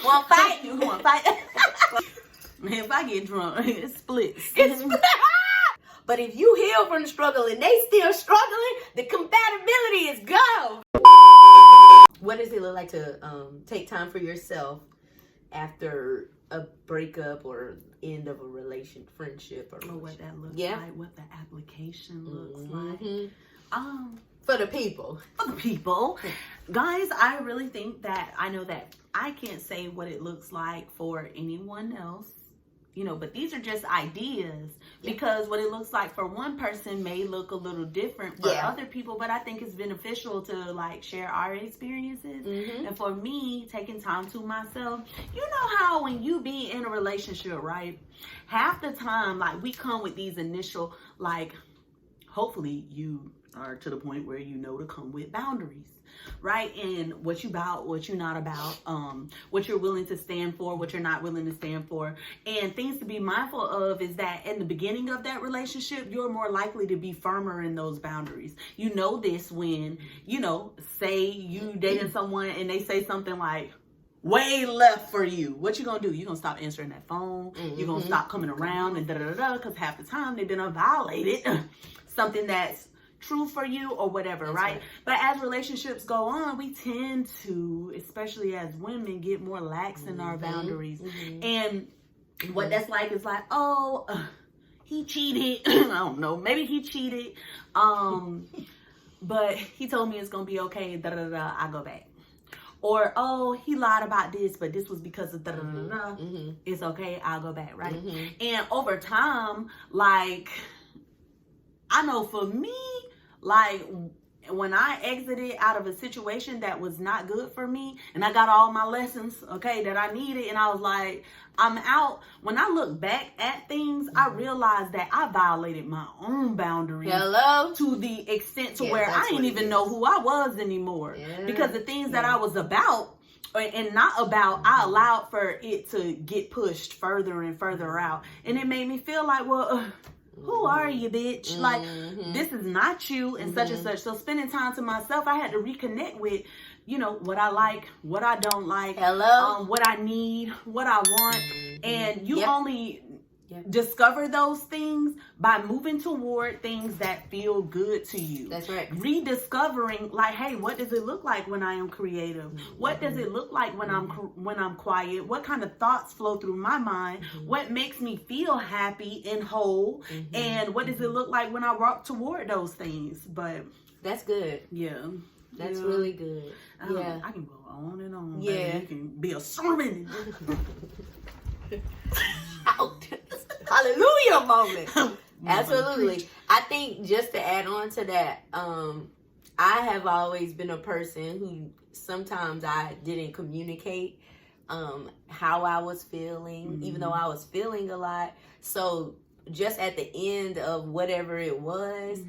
Want to fight? You want to fight? Man, if I get drunk, it splits. But if you heal from the struggle and they still struggling, the compatibility is go. What does it look like to take time for yourself after a breakup or end of a friendship, or what that looks like, what the application looks like. For the people. Guys, I really think that I know that I can't say what it looks like for anyone else, you know, but these are just ideas, because what it looks like for one person may look a little different for other people, but I think it's beneficial to like share our experiences. And for me, taking time to myself, you know how when you be in a relationship, right, half the time, like, we come with these initial, like, hopefully you are to the point where you know to come with boundaries, right? And what you about, what you're not about, what you're willing to stand for, what you're not willing to stand for. And things to be mindful of is that in the beginning of that relationship, you're more likely to be firmer in those boundaries. You know this when, you know, say you dating someone and they say something like, way left for you. What you gonna do? You gonna stop answering that phone. You're gonna stop coming around and because half the time they've been violated something that's true for you or whatever, right? But as relationships go on, we tend to, especially as women, get more lax in our boundaries. And what that's like is like, oh, he cheated. I don't know, maybe he cheated, but he told me it's gonna be okay, I go back. Or, oh, he lied about this, but this was because of it's okay, I'll go back, right? And over time, like, I know for me, like, when I exited out of a situation that was not good for me, and I got all my lessons, okay, that I needed, and I was like, I'm out. When I look back at things, I realized that I violated my own boundaries. To the extent to where I didn't even know who I was anymore. Because the things that I was about and not about, I allowed for it to get pushed further and further out. And it made me feel like, well, who are you, bitch? Like, this is not you, and such and such. So spending time to myself, I had to reconnect with, you know, what I like, what I don't like, what I need, what I want. And you only discover those things by moving toward things that feel good to you. That's right. Rediscovering, like, hey, what does it look like when I am creative? What does it look like when I'm quiet? What kind of thoughts flow through my mind? What makes me feel happy and whole? And what does it look like when I walk toward those things? But that's good. That's really good. I can go on and on. It can be a sermon. Hallelujah moment. Absolutely. I think just to add on to that, I have always been a person who sometimes I didn't communicate how I was feeling, even though I was feeling a lot. So just at the end of whatever it was,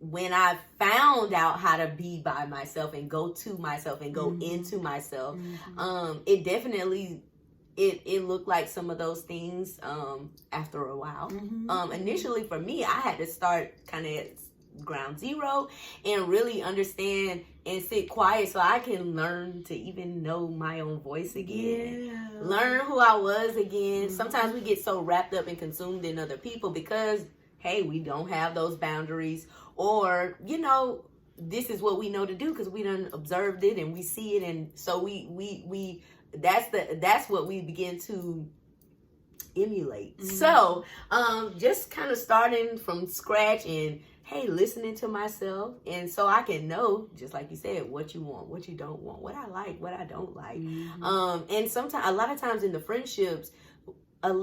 when I found out how to be by myself and go to myself and go into myself, it definitely it looked like some of those things after a while. Initially for me, I had to start kind of at ground zero and really understand and sit quiet so I can learn to even know my own voice again. Learn who I was again. Sometimes we get so wrapped up and consumed in other people because, hey, we don't have those boundaries, or, you know, this is what we know to do because we done observed it and we see it, and so we that's what we begin to emulate. So just kind of starting from scratch and, hey, listening to myself, and so I can know, just like you said, what you want, what you don't want, what I like, what I don't like. And sometimes, a lot of times in the friendships,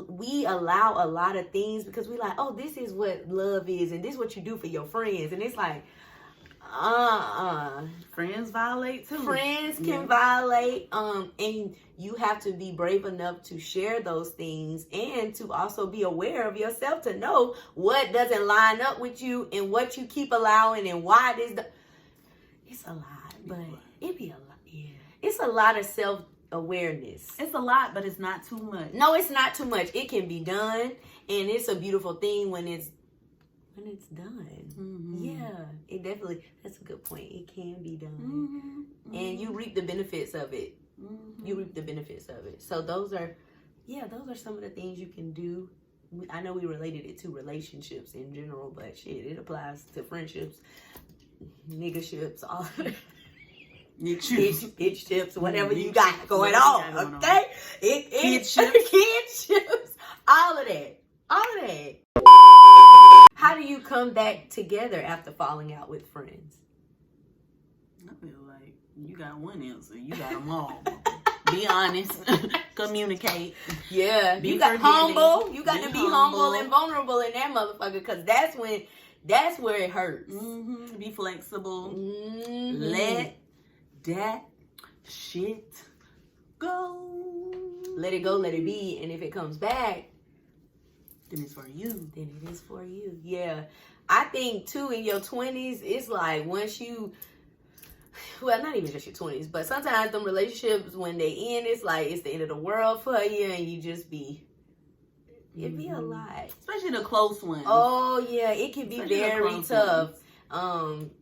we allow a lot of things because we like, oh, this is what love is, and this is what you do for your friends, and it's like, friends violate too. Friends can violate, and you have to be brave enough to share those things and to also be aware of yourself to know what doesn't line up with you and what you keep allowing and why it is. It's a lot, but it be a lot. It's a lot of self-awareness. It's a lot, but it's not too much. No, it's not too much. It can be done, and it's a beautiful thing when it's done. It definitely, that's a good point. It can be done, and you reap the benefits of it You reap the benefits of it. So those are some of the things you can do. I know we related it to relationships in general, but shit, it applies to friendships, niggaships, all itch tips, whatever you got going on, okay? Kidships, all of that. How do you come back together after falling out with friends? I feel like you got one answer. You got them all. Be honest. Communicate. Yeah. You got humble. You got to be humble and vulnerable in that motherfucker, because that's where it hurts. Be flexible. Let that shit go. Let it go, let it be. And if it comes back, then it's for you. Then it is for you. Yeah. I think too, in your 20s, it's like once you, well, not even just your 20s, but sometimes them relationships, when they end, it's like it's the end of the world for you, and you just be, it be a lot. Especially the close ones. Oh yeah, it can be very tough.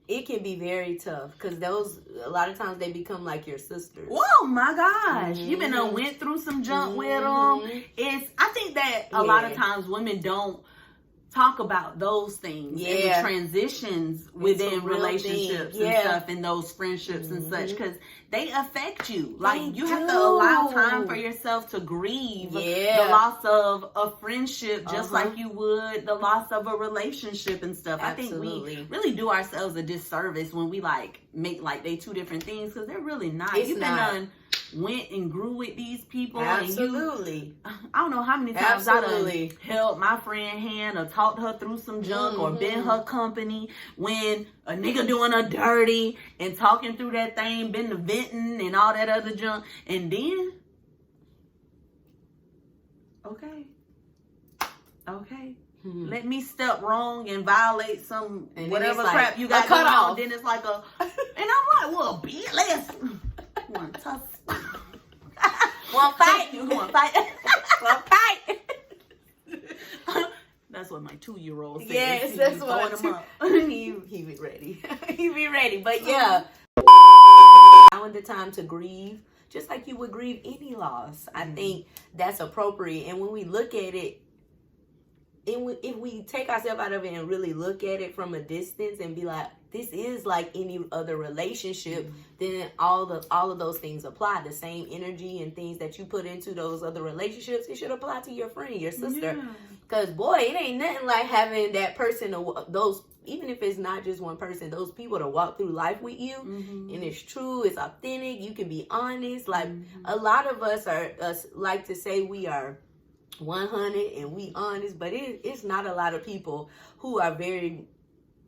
It can be very tough, because those, a lot of times they become like your sisters. Oh my gosh, you been went through some junk with them. I think that a lot of times women don't talk about those things and the transitions within relationships and stuff, and those friendships and such, because they affect you. Like, you have to allow time for yourself to grieve the loss of a friendship, just like you would the loss of a relationship and stuff. Absolutely. I think we really do ourselves a disservice when we make like they two different things, because they're really not. You've been went and grew with these people. Absolutely. And I don't know how many times I done held my friend hand or talked her through some junk or been her company when a nigga doing her dirty and talking through that thing, been to venting and all that other junk. And then, okay. Let me step wrong and violate some and whatever crap you got going on. Then it's like and I'm like, well, be less. One tough. One fight. One fight. One fight. That's what my 2-year-old says. Yes, that's what he be ready. He be ready. But yeah, allowing the time to grieve, just like you would grieve any loss. I think that's appropriate. And when we look at it, if we take ourselves out of it and really look at it from a distance and be like, this is like any other relationship, then all of those things apply. The same energy and things that you put into those other relationships, it should apply to your friend, your sister. Because boy, it ain't nothing like having that person, even if it's not just one person, those people to walk through life with you. And it's true, it's authentic, you can be honest. Like a lot of us like to say we are 100 and we honest, but it's not a lot of people who are very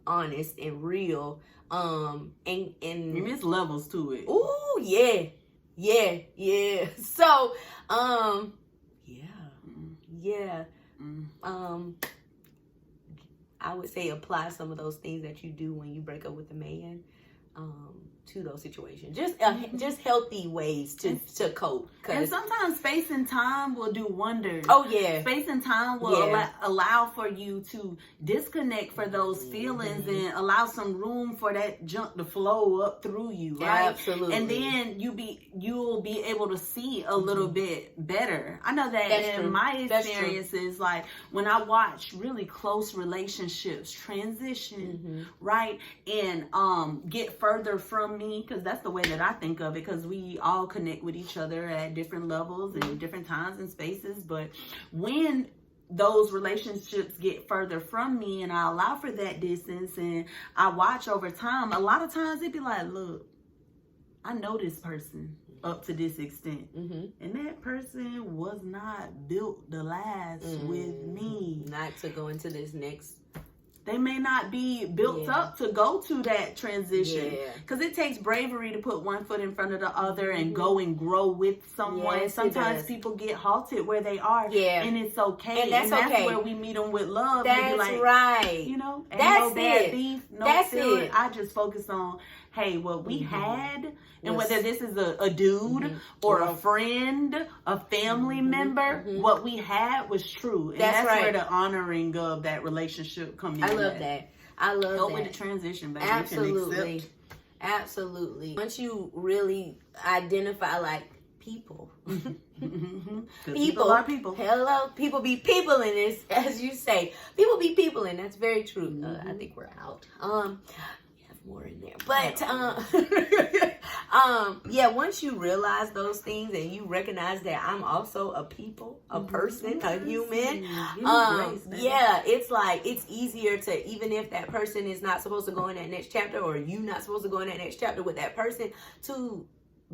honest and real. And there's levels to it. Oh yeah. So I would say apply some of those things that you do when you break up with a man to those situations. Just healthy ways to cope. And sometimes space and time will do wonders. Oh yeah. Space and time will allow for you to disconnect for those feelings and allow some room for that junk to flow up through you, right? Absolutely. And then you'll be able to see a little bit better. I know that in my experiences, like when I watch really close relationships transition, right? And get further from me, because that's the way that I think of it, because we all connect with each other at different levels and different times and spaces. But when those relationships get further from me and I allow for that distance and I watch over time, a lot of times it'd be like, look, I know this person up to this extent, and that person was not built to last with me. Not to go into this next. They may not be built up to go to that transition, because it takes bravery to put one foot in front of the other and go and grow with someone. Yes, sometimes people get halted where they are, and it's okay. And that's okay. Where we meet them with love. That's be like, right. You know, ain't that's no bad it. beef, no that's feeling. it. I just focus on, hey, what we had, and whether this is a dude or a friend, a family member, what we had was true. And that's where the honoring of that relationship comes in. I love that. Help with the transition, baby. Absolutely. Absolutely. Once you really identify, like, people. People are people. Hello, people be people in this, as you say. People be people, and that's very true. I think we're out. We have more in there, but yeah. Once you realize those things and you recognize that I'm also a people, a person, a human. Yeah, it's like it's easier to, even if that person is not supposed to go in that next chapter, or you not supposed to go in that next chapter with that person, to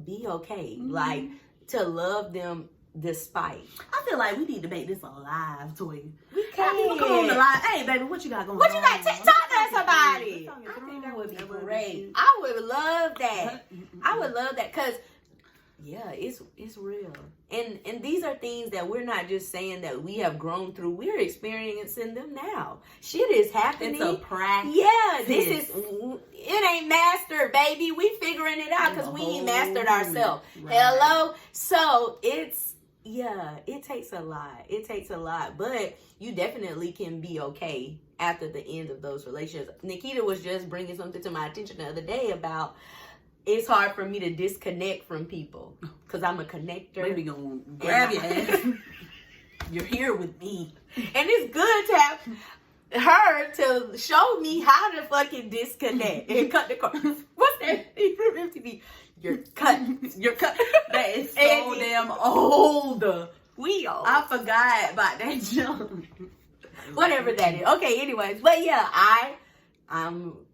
be okay, like to love them despite. I feel like we need to make this a live toy. We can. People come on the live. Hey, baby, what you got going on? What you got? Talk to somebody. I think that would be great. I would love that. I would love that, because yeah, it's real. And these are things that we're not just saying that we have grown through. We're experiencing them now. Shit is happening. It's a practice. Yeah, it ain't mastered, baby. We figuring it out because we ain't mastered ourselves. Right. Hello? So it takes a lot. It takes a lot. But you definitely can be okay after the end of those relationships. Nikita was just bringing something to my attention the other day about, it's hard for me to disconnect from people because I'm a connector. Baby gonna grab your ass. You're here with me. And it's good to have her to show me how to fucking disconnect and cut the cord. What's that? MTV. You're cut. That is so damn old. We old. I forgot about that jump. Whatever that is. Okay, anyways. But yeah,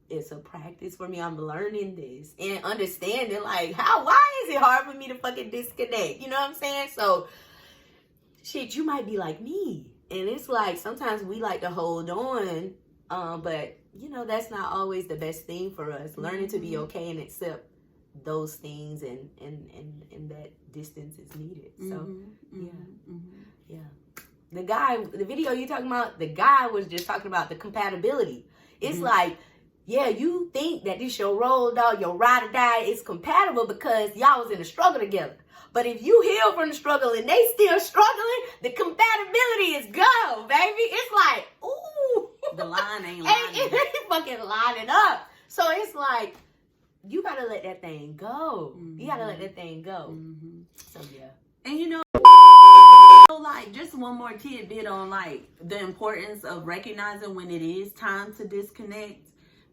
it's a practice for me. I'm learning this and understanding, like, why is it hard for me to fucking disconnect? You know what I'm saying? So, shit, you might be like me. And it's like, sometimes we like to hold on, but, you know, that's not always the best thing for us. Learning to be okay and accept those things and that distance is needed. So, yeah. The video you talking about, the guy was just talking about the compatibility. It's like, yeah, you think that this your roll dog, your ride or die is compatible because y'all was in a struggle together. But if you heal from the struggle and they still struggling, the compatibility is go, baby. It's like, ooh. The line ain't lining. It ain't fucking lining up. So it's like, you gotta let that thing go. You gotta let that thing go. So yeah. And you know, like, just one more tidbit on like the importance of recognizing when it is time to disconnect.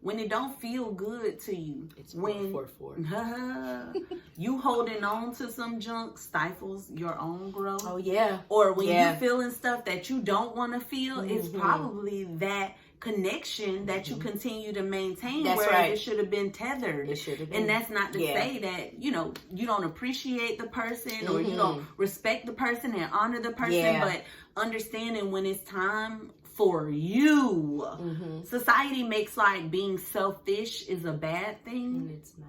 When it don't feel good to you, it's when 444. You holding on to some junk stifles your own growth. Oh yeah. Or when you feeling stuff that you don't want to feel, it's probably that connection that you continue to maintain. That's where right. It should have been tethered. It should have been. And that's not to say that, you know, you don't appreciate the person or you don't respect the person and honor the person, but understanding when it's time for you. Society makes like being selfish is a bad thing. And it's not.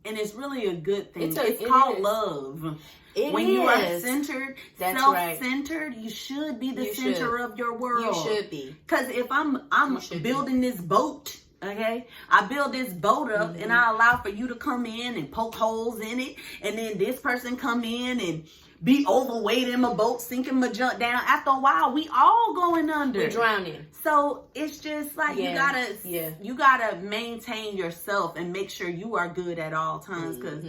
And it's really a good thing. It's called love. When you are centered, self-centered, you should be the center of your world. You should be. Because if I'm building this boat, okay, I build this boat up and I allow for you to come in and poke holes in it, and then this person come in and be overweight in my boat, sinking my junk down. After a while, we all going under. We're drowning. So it's just like you gotta maintain yourself and make sure you are good at all times. Because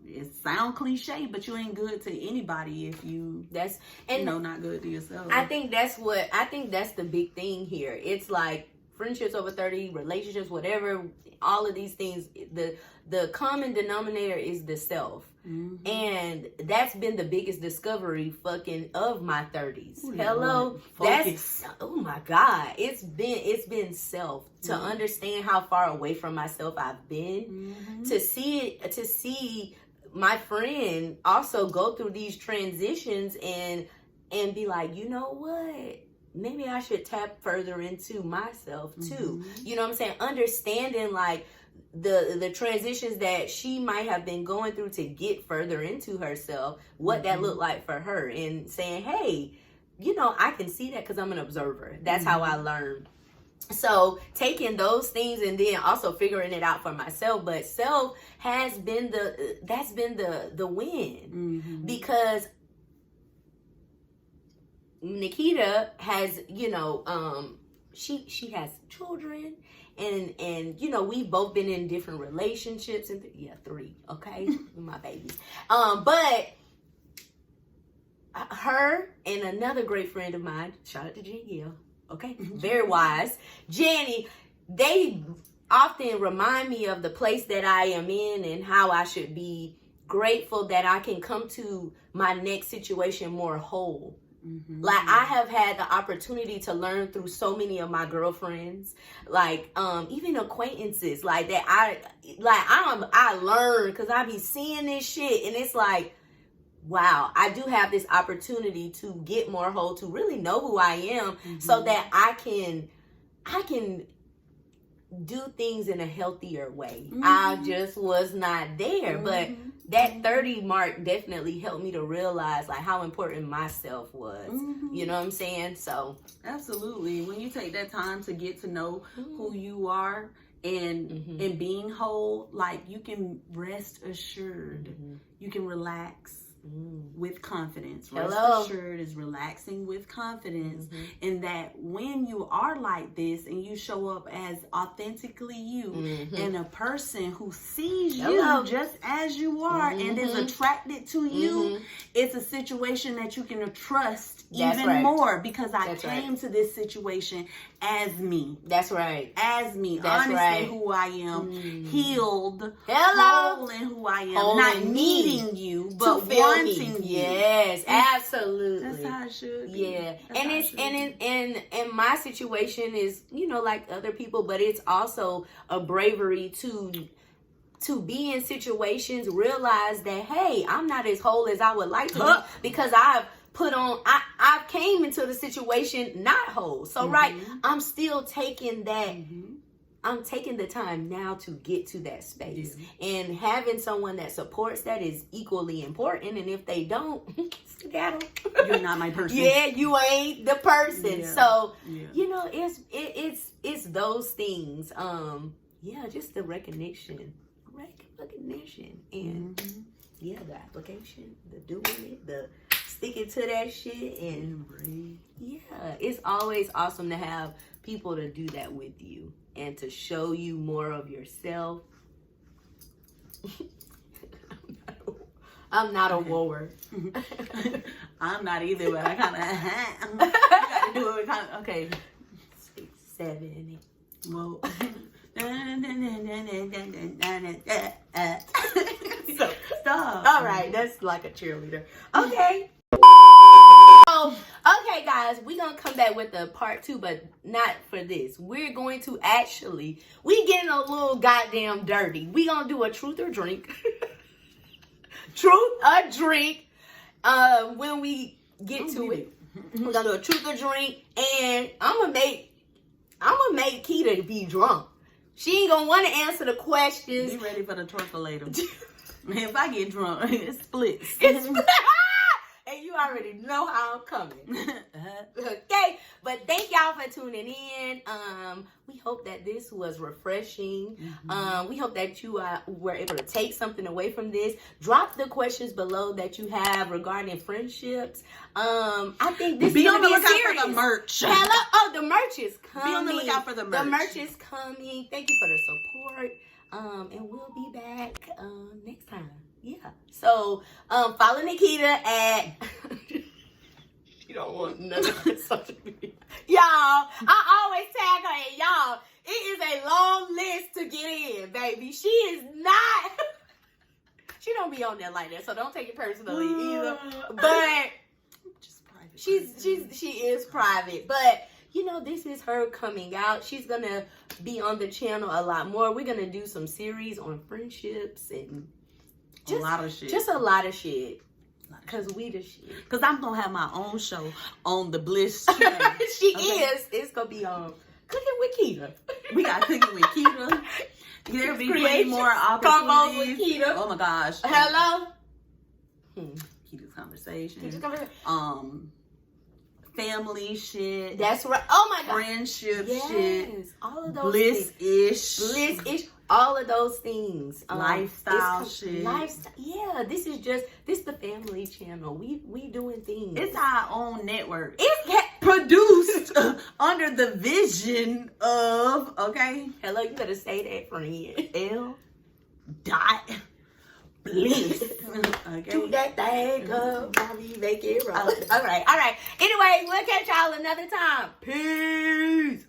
it sounds cliche, but you ain't good to anybody if you not good to yourself. I think that's the big thing here. It's like friendships over 30, relationships, whatever, all of these things, the common denominator is the self. And that's been the biggest discovery fucking of my 30s. Ooh, hello. That's, oh my God. It's been self. To understand how far away from myself I've been. To see my friend also go through these transitions and be like, you know what? Maybe I should tap further into myself too. You know what I'm saying? Understanding like the transitions that she might have been going through to get further into herself, what that looked like for her, and saying, hey, you know, I can see that because I'm an observer. That's how I learn. So taking those things and then also figuring it out for myself, but self has been the win because Nikita has, you know, she has children and you know, we've both been in different relationships and 3, okay, with my babies. But her and another great friend of mine, shout out to Danielle, okay, very wise, Jenny, they often remind me of the place that I am in and how I should be grateful that I can come to my next situation more whole. Like, I have had the opportunity to learn through so many of my girlfriends, like even acquaintances, like that I learn because I be seeing this shit and it's like, wow, I do have this opportunity to get more whole, to really know who I am, so that I can do things in a healthier way. I just was not there, but that 30 mark definitely helped me to realize like how important myself was. You know what I'm saying? So absolutely, when you take that time to get to know who you are and being whole, like, you can rest assured, you can relax with confidence. Rest assured is relaxing with confidence, and that when you are like this and you show up as authentically you and a person who sees you just as you are and is attracted to you, it's a situation that you can trust even more, because I came to this situation as me. That's right. As me. That's honestly who I am. Healed. Hello. Whole in who I am. Not needing you, but wanting you. Yes, absolutely. That's how it should be. Yeah. And it's and my situation is, you know, like other people, but it's also a bravery to be in situations, realize that, hey, I'm not as whole as I would like to be, because I came into the situation not whole. So I'm still taking that. I'm taking the time now to get to that space, and having someone that supports that is equally important. And if they don't, skedaddle. You're not my person. Yeah, you ain't the person. So you know, it's those things. Just the recognition, and the application, the doing it, the sticking to that shit, and it's always awesome to have people to do that with you and to show you more of yourself. I'm not a woer. I'm not either, but I kind of you gotta do it kind of, okay. 6, 7, 8. Well, so, stop. All right, that's like a cheerleader. Okay. Okay, guys, we're gonna come back with a part 2, but not for this. We're going to we getting a little goddamn dirty. We gonna do a truth or drink. Truth or drink. When we get to it, we're gonna do a truth or drink, and I'm gonna make Keita be drunk. She ain't gonna want to answer the questions. Be ready for the twerkulator. If I get drunk, it splits. And you already know how I'm coming. Okay, but thank y'all for tuning in. We hope that this was refreshing. We hope that you were able to take something away from this. Drop the questions below that you have regarding friendships. I think this be is on the lookout serious. for the merch. Hello, the merch is coming. Be on the lookout for the merch. The merch is coming. Thank you for the support. And we'll be back next time. Yeah. So, follow Nikita at... She don't want none of this social media. Y'all, I always tag her and y'all, it is a long list to get in, baby. She is not... She don't be on there like that, so don't take it personally either. But just private. She is private. But, you know, this is her coming out. She's going to be on the channel a lot more. We're going to do some series on friendships and... a lot of shit. Just a lot of shit. Because we the shit. Because I'm going to have my own show on the Bliss channel. She is. It's going to be on Cooking with Keita. We got Cooking with Keita. There'll be plenty more opportunities. With Keita. Oh my gosh. Hello? Keita's Conversation. Family shit. That's right. Oh my God. Friendship shit. All of those Bliss-ish. Bliss-ish. All of those things. Lifestyle shit. Lifestyle. Yeah, this is the family channel. We doing things. It's our own network. It's produced under the vision of, okay? Hello, you better say that, friend. bliss. Okay. Do that thing, mommy, make it right. All right. Anyway, we'll catch y'all another time. Peace.